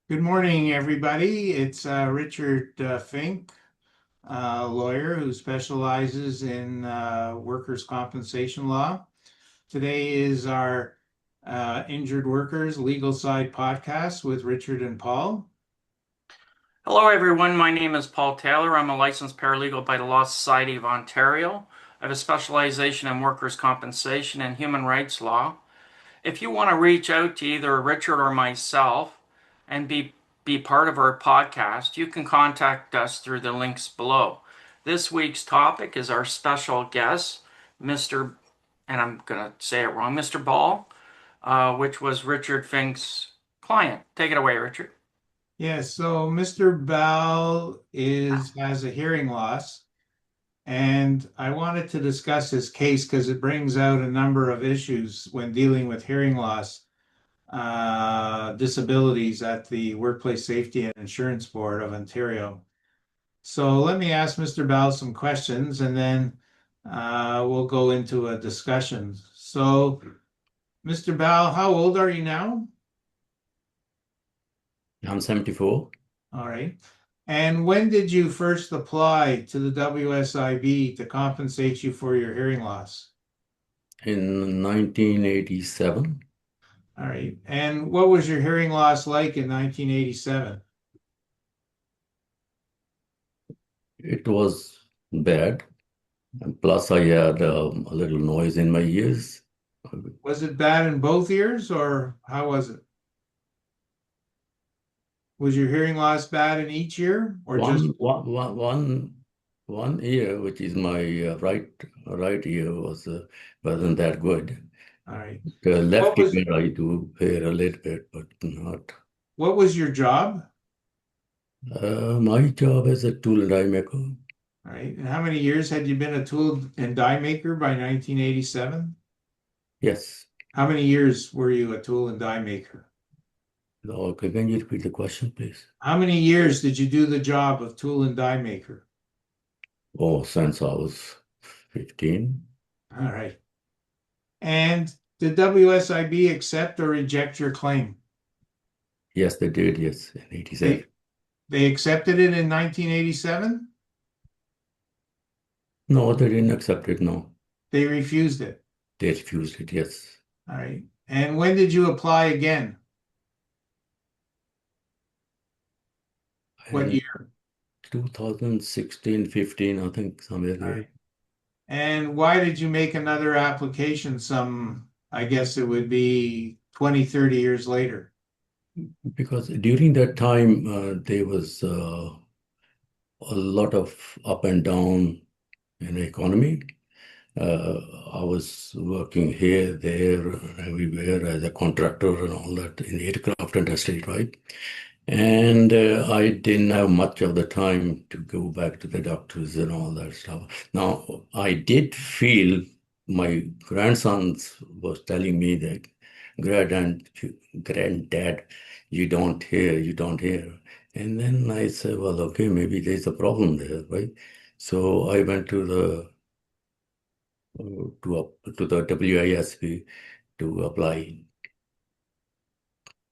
Good morning, everybody. It's Richard Fink, lawyer who specializes in workers' compensation law. Today is our Injured Workers Legal Side podcast with Richard and Paul. Hello, everyone. My name is Paul Taylor. I'm a licensed paralegal by the Law Society of Ontario. I have a specialization in workers' compensation and human rights law. If you want to reach out to either Richard or myself and be part of our podcast, you can contact us through the links below. This week's topic is our special guest, Mr. and I'm going to say it wrong, Mr. Ball, which was Richard Fink's client. Take it away, Richard. Yes, so Mr. Bell has a hearing loss, and I wanted to discuss his case because it brings out a number of issues when dealing with hearing loss disabilities at the Workplace Safety and Insurance Board of Ontario. So let me ask Mr. Bell some questions and then we'll go into a discussion. So, Mr. Bell, how old are you now? I'm 74 All right. And when did you first apply to the WSIB to compensate you for your hearing loss? in 1987. All right. And what was your hearing loss like in 1987? It was bad. And plus, I had a little noise in my ears. Was it bad in both ears or how was it? Was your hearing loss bad in each ear or just One ear, which is my right ear, wasn't that good. all right. The What left was ear, I do hear a little bit, but not. what was your job? My job as a tool die maker. All right. And how many years had you been a tool and die maker by 1987? Yes. How many years were you a tool and die maker? Okay, can you repeat the question, please? How many years did you do the job of tool and die maker? Oh, since I was 15. All right. And did WSIB accept or reject your claim? Yes, they did. Yes, in 87. They accepted it in 1987? No, they didn't accept it. No, They refused it. they refused it. Yes. All right. And when did you apply again? What And year? 2016, 15, I think somewhere All there. right. And why did you make another application I guess it would be 20, 30 years later? Because during that time, there was a lot of up and down in the economy. I was working here, there, everywhere as a contractor and all that in the aircraft industry, right? And I didn't have much of the time to go back to the doctors and all that stuff. Now, I did feel my grandsons was telling me that granddad, you don't hear. And then I said, well, okay, maybe there's a problem there, right? So I went to the WISP to apply.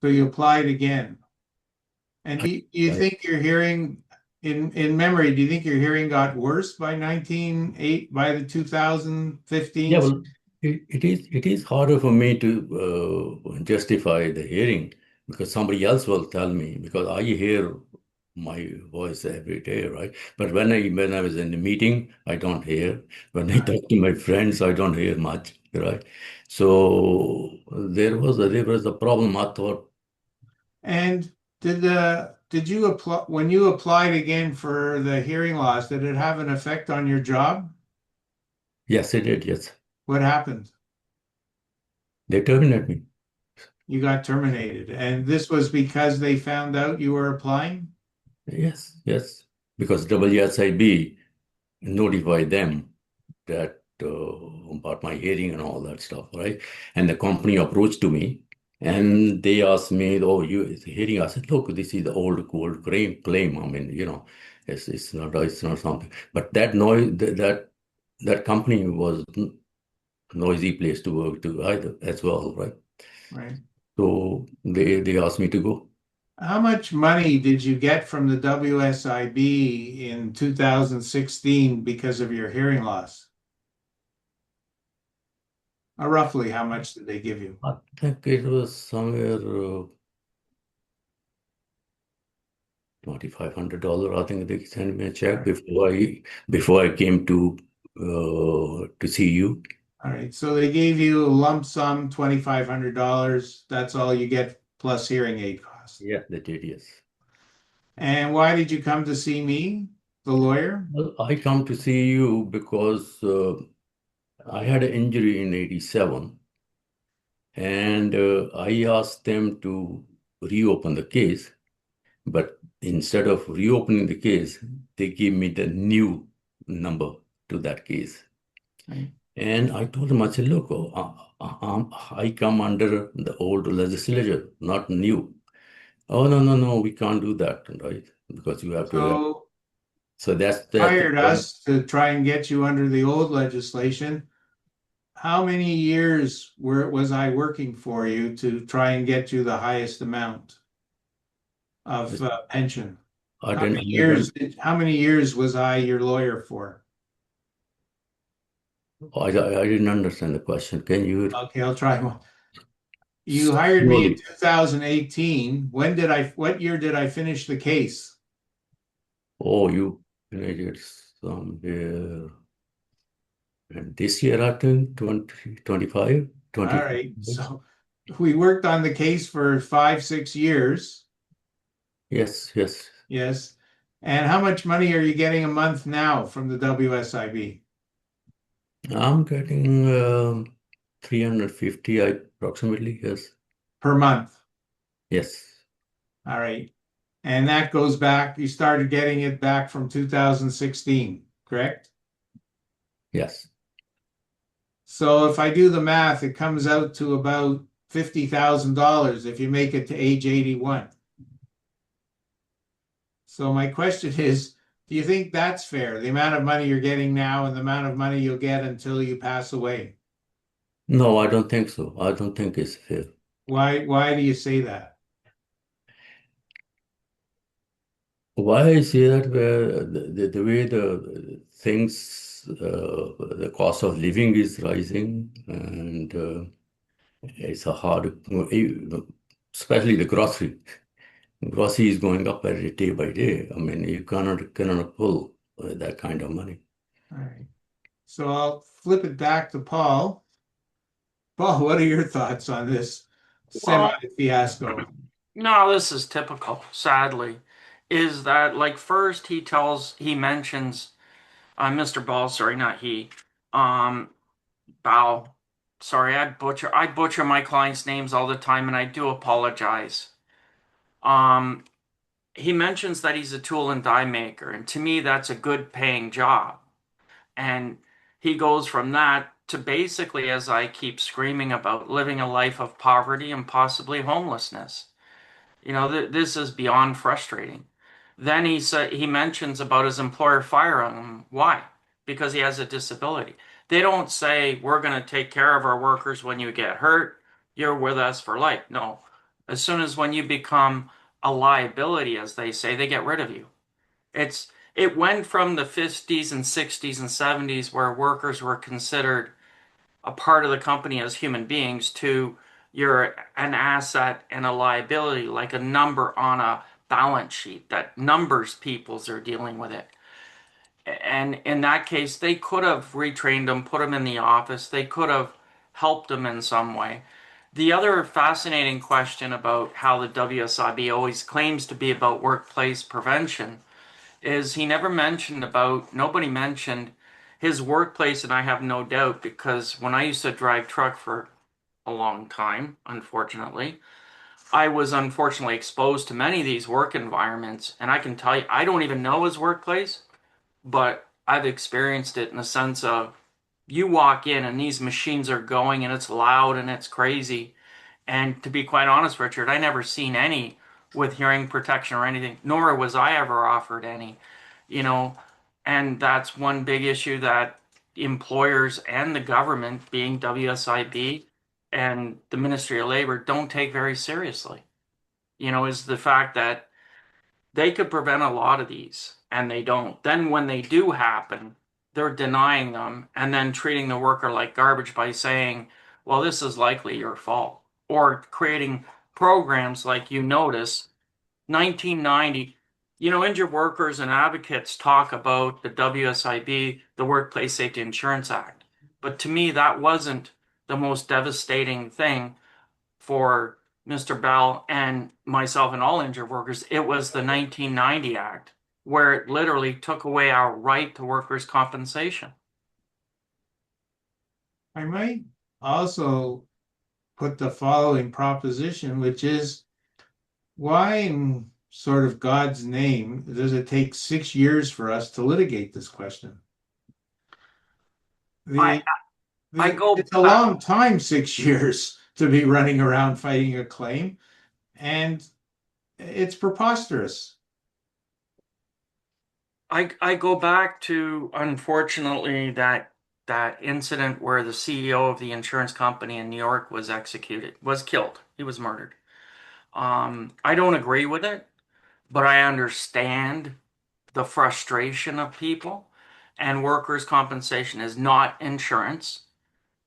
So you applied again. And I, do you I, think your hearing in memory, do you think your hearing got worse by 1908 by the yeah, 2015? well, it is harder for me to justify the hearing because somebody else will tell me because I hear my voice every day, right? But when I was in a meeting, I don't hear. When I talk to my friends, I don't hear much, right? So there was a problem. I thought, And did you apply when you applied again for the hearing loss, did it have an effect on your job? yes, it did. Yes, What happened? they terminated me. You got terminated. And this was because they found out you were applying? Yes, yes, because WSIB notified them that about my hearing and all that stuff, right? And the company approached to me and they asked me, "Oh, you is hearing?" I said, "Look, this is the old claim. I mean, it's not something." But that noise, that company was noisy place to work to either as well, right? Right. So they asked me to go. How much money did you get from the WSIB in 2016 because of your hearing loss? Roughly, how much did they give you? I think it was somewhere $2,500. I think they sent me a All check right. before I came to see you. All right. So they gave you a lump sum, $2,500. That's all you get plus hearing aid cost. Yeah, they did, yes. And why did you come to see me, the lawyer? Well, I come to see you because I had an injury in 87 and I asked them to reopen the case, but instead of reopening the case, they gave me the new number to that case. Right. And I told them, I said, look, I come under the old legislature, not new. Oh, no, no, no, we can't do that, right? Because you have to. So So that's the hired point. us to try and get you under the old legislation. How many years was I working for you to try and get you the highest amount of pension? I How didn't, many I years don't, how many years was I your lawyer for? I didn't understand the question. Can you Okay, I'll try one. You hired me in slowly? 2018. What year did I finish the case? Oh, you finished it somewhere. And this year, I think 2025, All 20. right. So we worked on the case for 5, 6 years. Yes, yes. Yes. And how much money are you getting a month now from the WSIB I'm getting 350 approximately. Yes, per month? yes, All right. And that goes back, you started getting it back from 2016, correct? yes. So if I do the math, it comes out to about $50,000 if you make it to age 81. So my question is, do you think that's fair? The amount of money you're getting now and the amount of money you'll get until you pass away? No, I don't think so. I don't think it's fair. Why do you say that? Why I say that where the way the things, the cost of living is rising, and it's a hard, especially the grocery. Grocery is going up every day by day. I mean, you cannot pull that kind of money. All right. So I'll flip it back to Paul. Paul, what are your thoughts on this semi Well, fiasco? no, this is typical, sadly. Is that like first he mentions Mr. Ball, sorry, not he. Um Bow. Sorry, I butcher my clients' names all the time and I do apologize. Um he mentions that he's a tool and die maker, and to me that's a good paying job. And he goes from that to basically, as I keep screaming about, living a life of poverty and possibly homelessness. This is beyond frustrating. Then he mentions about his employer firing him. Why? Because he has a disability. They don't say we're going to take care of our workers when you get hurt. You're with us for life. No. As soon as when you become a liability, as they say, they get rid of you. It went from the 50s and 60s and 70s where workers were considered a part of the company as human beings to you're an asset and a liability, like a number on a balance sheet that numbers peoples are dealing with it. And in that case, they could have retrained them, put them in the office, they could have helped them in some way. The other fascinating question about how the WSIB always claims to be about workplace prevention is nobody mentioned his workplace, and I have no doubt because when I used to drive truck for a long time, unfortunately, I was unfortunately exposed to many of these work environments, and I can tell you, I don't even know his workplace, but I've experienced it in the sense of you walk in and these machines are going and it's loud and it's crazy. And to be quite honest, Richard, I never seen any with hearing protection or anything, nor was I ever offered any, you know, and that's one big issue that employers and the government, being WSIB and the Ministry of Labor, don't take very seriously. is the fact that they could prevent a lot of these and they don't. Then when they do happen, they're denying them and then treating the worker like garbage by saying, well, this is likely your fault, or creating programs like you notice 1990. Injured workers and advocates talk about the WSIB, the Workplace Safety Insurance Act. But to me, that wasn't the most devastating thing for Mr. Bell and myself and all injured workers. It was the 1990 Act, where it literally took away our right to workers' compensation. I might also put the following proposition, which is why in sort of God's name does it take 6 years for us to litigate this question? I The, I go it's a back. long time, 6 years to be running around fighting a claim, and it's preposterous. I go back to, unfortunately, that incident where the CEO of the insurance company in New York was killed. He was murdered. I don't agree with it, but I understand the frustration of people. And workers' compensation is not insurance,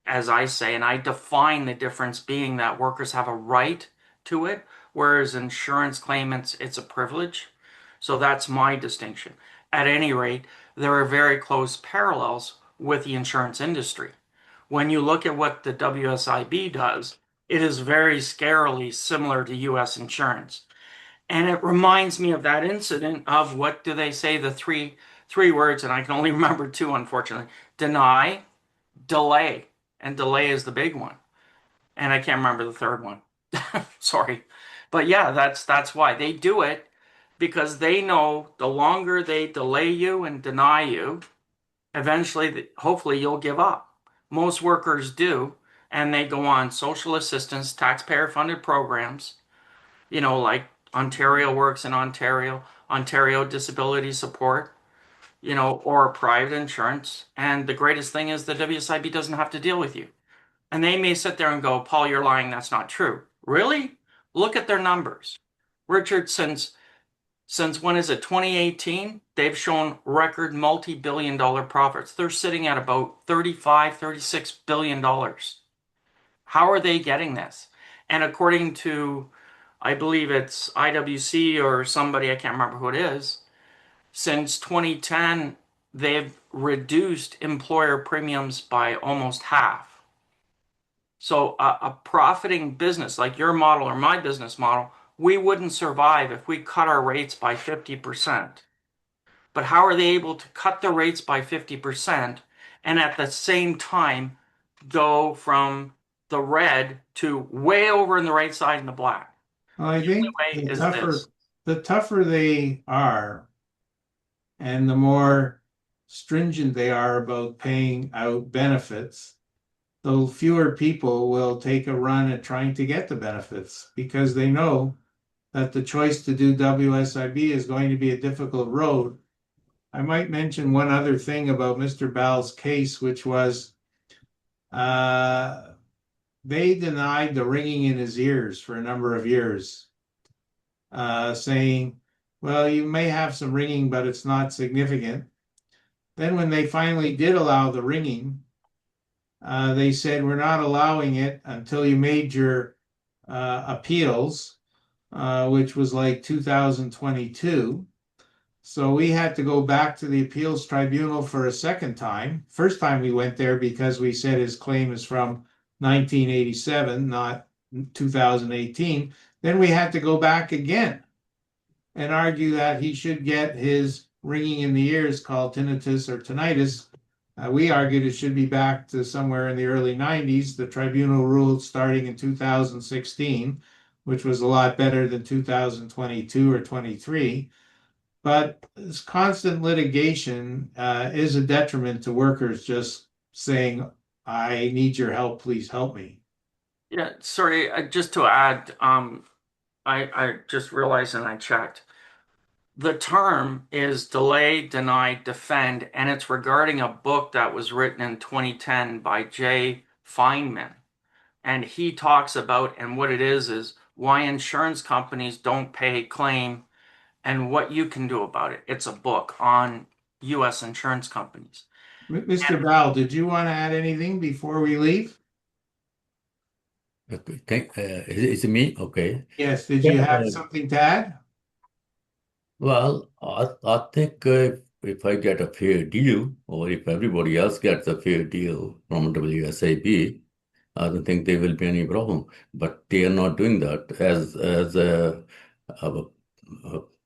as I say, and I define the difference being that workers have a right to it, whereas insurance claimants, it's a privilege. So that's my distinction. At any rate, there are very close parallels with the insurance industry. When you look at what the WSIB does, it is very scarily similar to US insurance. And it reminds me of that incident of, what do they say, the three words, and I can only remember two, unfortunately: deny, delay. And delay is the big one. And I can't remember the third one. Sorry. But yeah, that's why they do it, because they know the longer they delay you and deny you, eventually, hopefully, you'll give up. Most workers do, and they go on social assistance, taxpayer funded programs, like Ontario Works in Ontario, Ontario Disability Support, or private insurance. And the greatest thing is the WSIB doesn't have to deal with you. And they may sit there and go, Paul, you're lying. That's not true. Really? Look at their numbers. Richard, since when is it? 2018, they've shown record multi-billion dollar profits. They're sitting at about 35, 36 billion dollars. How are they getting this? And according to, I believe it's IWC or somebody, I can't remember who it is, since 2010, they've reduced employer premiums by almost half. So a profiting business like your model or my business model, we wouldn't survive if we cut our rates by 50%. But how are they able to cut the rates by 50% and at the same time go from the red to way over in the right side in the black? Well, I The only think way is this. the tougher they are, and the more stringent they are about paying out benefits, the fewer people will take a run at trying to get the benefits because they know that the choice to do WSIB is going to be a difficult road. I might mention one other thing about Mr. Ball's case, which was uh, they denied the ringing in his ears for a number of years, saying, well, you may have some ringing, but it's not significant. Then, when they finally did allow the ringing, they said, we're not allowing it until you made your appeals, which was like 2022. So we had to go back to the appeals tribunal for a second time. First time we went there because we said his claim is from 1987, not 2018. Then we had to go back again and argue that he should get his ringing in the ears, called tinnitus or tinnitus. We argued it should be back to somewhere in the early 90s. The tribunal ruled starting in 2016, which was a lot better than 2022 or 23. But this constant litigation is a detriment to workers just saying, I need your help, please help me. Yeah, sorry, just to add, I just realized and I checked. The term is delay, deny, defend, and it's regarding a book that was written in 2010 by Jay Feynman. And he talks about, and what it is why insurance companies don't pay claim and what you can do about it. It's a book on U.S. insurance companies. Mr. Bell, did you want to add anything before we leave? Okay, is it me? Okay. Yes, did Yeah, you have something to add? well, I think if I get a fair deal, or if everybody else gets a fair deal from WSIB, I don't think there will be any problem. But they are not doing that. Uh, uh,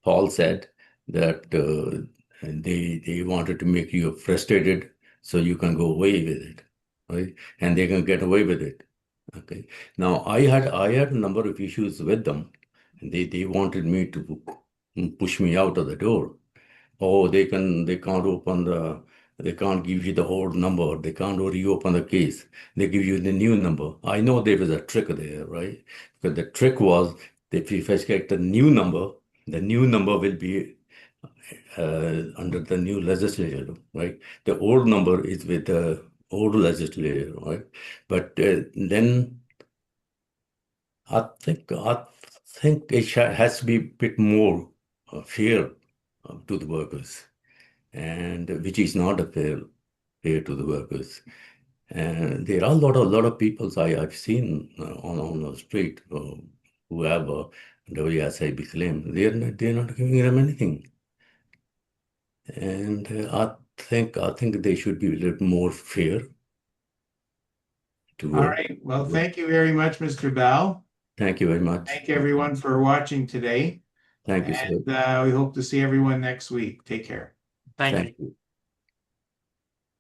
Paul said that they wanted to make you frustrated so you can go away with it, right? And they can get away with it. Okay. Now I had a number of issues with them. They wanted me to push me out of the door. Oh, they can't give you the old number. They can't reopen the case. They give you the new number. I know there was a trick there, right? Because the trick was that if I get the new number will be under the new legislature, right? The old number is with the old legislature, right? But then I think has to be a bit more fair to the workers, and which is not a fair to the workers. And there are a lot of people I've seen on the street who have a WSIB claim. They're not giving them anything, and I think they should be a little more fair to All work. right. Well, thank you very much, Mr. Bell. Thank you very much. Thank everyone for watching today. Thank you, sir. And we hope to see everyone next week. Take care. Thank you. Thank you.